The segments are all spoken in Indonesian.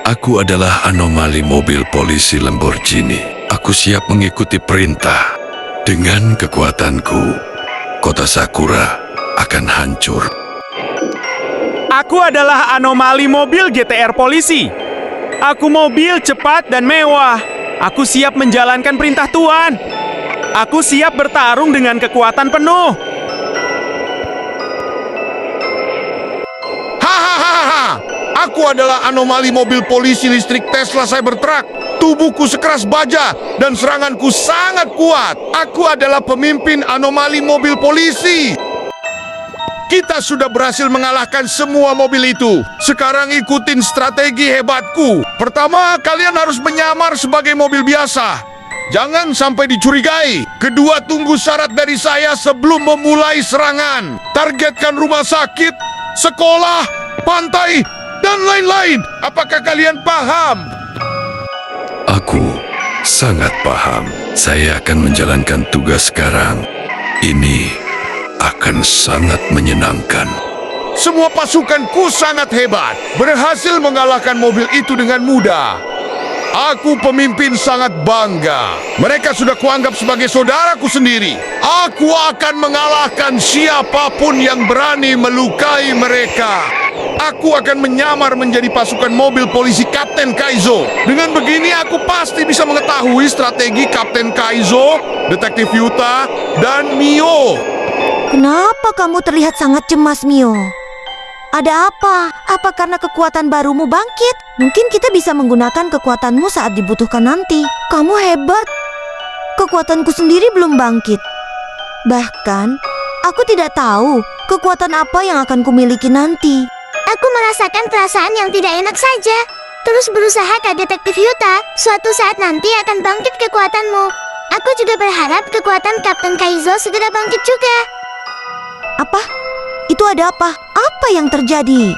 Aku adalah anomali mobil polisi Lamborghini. Aku siap mengikuti perintah. Dengan kekuatanku, kota Sakura akan hancur. Aku adalah anomali mobil GTR polisi. Aku mobil cepat dan mewah. Aku siap menjalankan perintah Tuan. Aku siap bertarung dengan kekuatan penuh. Hahaha! Aku adalah anomali mobil polisi listrik Tesla Cybertruck. Tubuhku sekeras baja dan seranganku sangat kuat. Aku adalah pemimpin anomali mobil polisi. Kita sudah berhasil mengalahkan semua mobil itu. Sekarang ikutin strategi hebatku. Pertama, kalian harus menyamar sebagai mobil biasa. Jangan sampai dicurigai. Kedua, tunggu syarat dari saya sebelum memulai serangan. Targetkan rumah sakit, sekolah, pantai, dan lain-lain. Apakah kalian paham? Aku sangat paham. Saya akan menjalankan tugas sekarang. Ini akan sangat menyenangkan. Semua pasukanku sangat hebat. Berhasil mengalahkan mobil itu dengan mudah. Aku pemimpin sangat bangga. Mereka sudah kuanggap sebagai saudaraku sendiri. Aku akan mengalahkan siapapun yang berani melukai mereka. Aku akan menyamar menjadi pasukan mobil polisi Kapten Kaizo. Dengan begini aku pasti bisa mengetahui strategi Kapten Kaizo, Detektif Yuta, dan Mio. Kenapa kamu terlihat sangat cemas, Mio? Ada apa? Apa karena kekuatan barumu bangkit? Mungkin kita bisa menggunakan kekuatanmu saat dibutuhkan nanti. Kamu hebat. Kekuatanku sendiri belum bangkit. Bahkan, aku tidak tahu kekuatan apa yang akan kumiliki nanti. Aku merasakan perasaan yang tidak enak saja. Terus berusaha, Kak Detektif Yuta. Suatu saat nanti akan bangkit kekuatanmu. Aku juga berharap kekuatan Kapten Kaizo segera bangkit juga. Apa? Itu ada apa? Apa yang terjadi?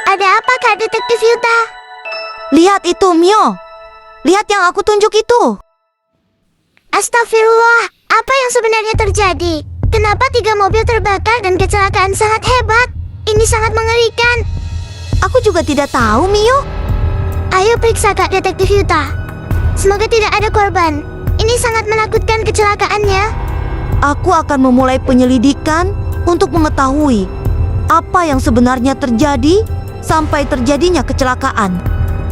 Ada apa, Kak Detektif Yuta? Lihat itu, Mio. Lihat yang aku tunjuk itu. Astagfirullah, apa yang sebenarnya terjadi? Kenapa 3 mobil terbakar dan kecelakaan sangat hebat? Ini sangat mengerikan. Aku juga tidak tahu, Mio. Ayo periksa, Kak Detektif Yuta. Semoga tidak ada korban. Ini sangat menakutkan kecelakaannya. Aku akan memulai penyelidikan untuk mengetahui apa yang sebenarnya terjadi sampai terjadinya kecelakaan.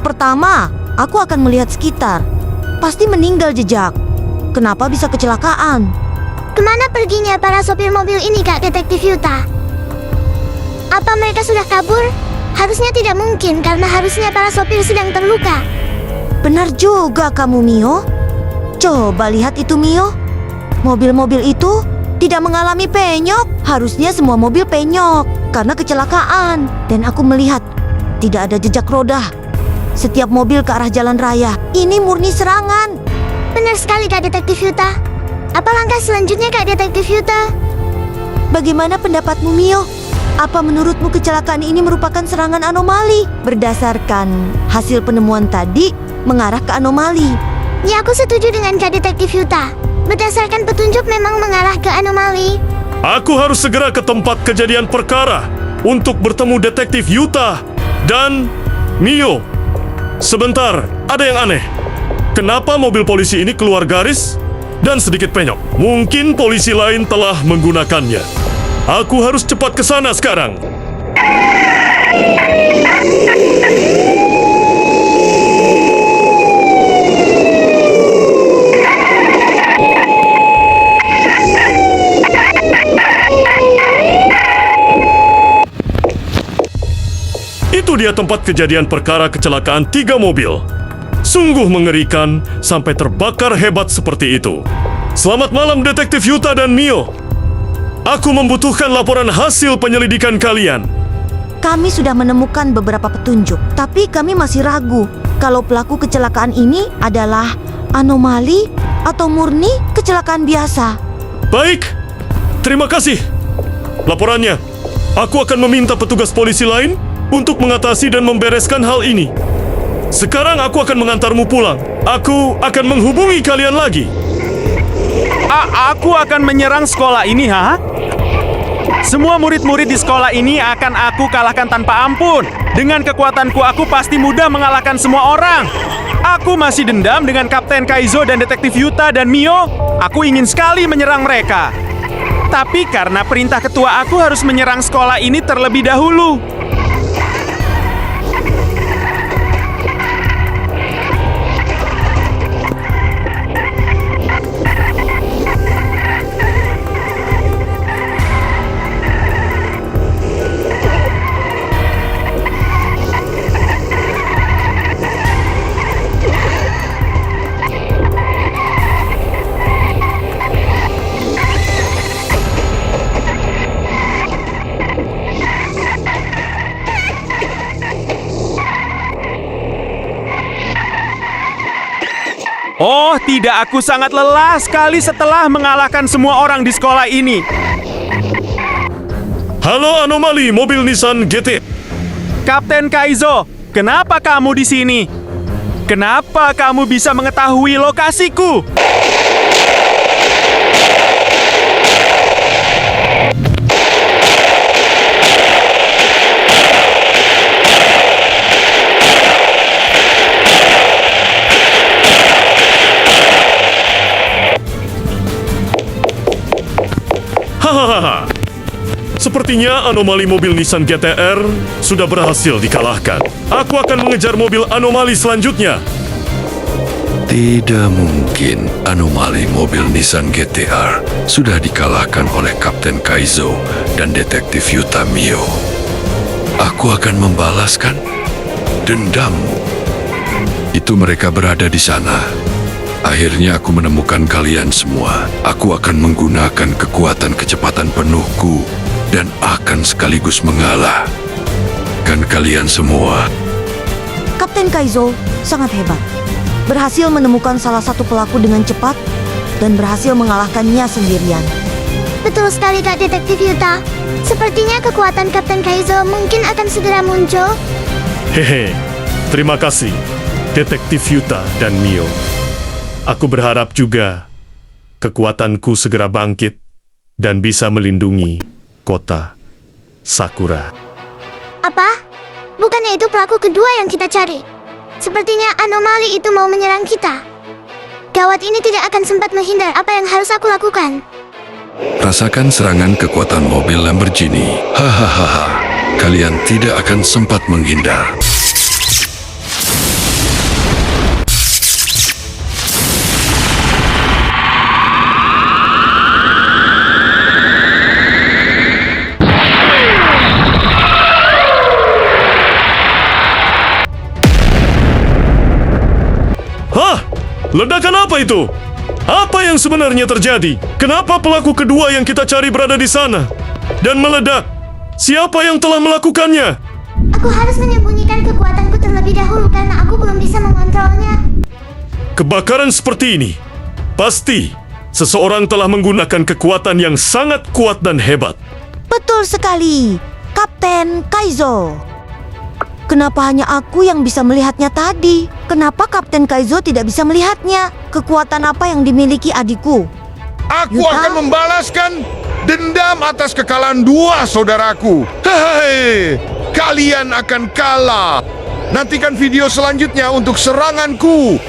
Pertama, aku akan melihat sekitar. Pasti meninggal jejak. Kenapa bisa kecelakaan? Kemana perginya para sopir mobil ini, Kak Detektif Yuta? Apa mereka sudah kabur? Harusnya tidak mungkin, karena harusnya para sopir sedang terluka. Benar juga kamu, Mio. Coba lihat itu, Mio. Mobil-mobil itu tidak mengalami penyok. Harusnya semua mobil penyok karena kecelakaan. Dan aku melihat tidak ada jejak roda. Setiap mobil ke arah jalan raya. Ini murni serangan. Benar sekali, Kak Detektif Yuta. Apa langkah selanjutnya, Kak Detektif Yuta? Bagaimana pendapatmu, Mio? Apa menurutmu kecelakaan ini merupakan serangan anomali? Berdasarkan hasil penemuan tadi, mengarah ke anomali. Ya, aku setuju dengan Kak Detektif Yuta. Berdasarkan petunjuk memang mengarah ke anomali. Aku harus segera ke tempat kejadian perkara untuk bertemu Detektif Yuta dan Mio. Sebentar, ada yang aneh. Kenapa mobil polisi ini keluar garis dan sedikit penyok? Mungkin polisi lain telah menggunakannya. Aku harus cepat ke sana sekarang. Itu dia tempat kejadian perkara kecelakaan 3 mobil. Sungguh mengerikan sampai terbakar hebat seperti itu. Selamat malam Detektif Yuta dan Mio. Aku membutuhkan laporan hasil penyelidikan kalian. Kami sudah menemukan beberapa petunjuk, tapi kami masih ragu kalau pelaku kecelakaan ini adalah anomali atau murni kecelakaan biasa. Baik, terima kasih. Laporannya, aku akan meminta petugas polisi lain untuk mengatasi dan membereskan hal ini. Sekarang aku akan mengantarmu pulang. Aku akan menghubungi kalian lagi. Aku akan menyerang sekolah ini, ha? Semua murid-murid di sekolah ini akan aku kalahkan tanpa ampun. Dengan kekuatanku, aku pasti mudah mengalahkan semua orang. Aku masih dendam dengan Kapten Kaizo dan Detektif Yuta dan Mio. Aku ingin sekali menyerang mereka. Tapi karena perintah ketua, aku harus menyerang sekolah ini terlebih dahulu. Oh, tidak, aku sangat lelah sekali setelah mengalahkan semua orang di sekolah ini. Halo anomali mobil Nissan GT. Kapten Kaizo, kenapa kamu di sini? Kenapa kamu bisa mengetahui lokasiku? Hahaha. Sepertinya anomali mobil Nissan GTR sudah berhasil dikalahkan. Aku akan mengejar mobil anomali selanjutnya. Tidak mungkin anomali mobil Nissan GTR sudah dikalahkan oleh Kapten Kaizo dan Detektif Yuta Mio. Aku akan membalaskan dendammu. Itu mereka berada di sana. Akhirnya aku menemukan kalian semua. Aku akan menggunakan kekuatan kecepatan penuhku dan akan sekaligus mengalah. Kan kalian semua. Kapten Kaizo sangat hebat. Berhasil menemukan salah satu pelaku dengan cepat dan berhasil mengalahkannya sendirian. Betul sekali Kak Detektif Yuta. Sepertinya kekuatan Kapten Kaizo mungkin akan segera muncul. Hehe, terima kasih Detektif Yuta dan Mio. Aku berharap juga kekuatanku segera bangkit dan bisa melindungi kota Sakura. Apa? Bukannya itu pelaku kedua yang kita cari? Sepertinya anomali itu mau menyerang kita. Gawat, ini tidak akan sempat menghindar. Apa yang harus aku lakukan? Rasakan serangan kekuatan mobil Lamborghini. Hahaha. Kalian tidak akan sempat menghindar. Ledakan apa itu? Apa yang sebenarnya terjadi? Kenapa pelaku kedua yang kita cari berada di sana dan meledak? Siapa yang telah melakukannya? Aku harus menyembunyikan kekuatanku terlebih dahulu karena aku belum bisa mengontrolnya. Kebakaran seperti ini, pasti seseorang telah menggunakan kekuatan yang sangat kuat dan hebat. Betul sekali, Kapten Kaizo. Kenapa hanya aku yang bisa melihatnya tadi? Kenapa Kapten Kaizo tidak bisa melihatnya? Kekuatan apa yang dimiliki adikku? Aku Yuta? akan membalaskan dendam atas kekalahan dua saudaraku. Hei, kalian akan kalah. Nantikan video selanjutnya untuk seranganku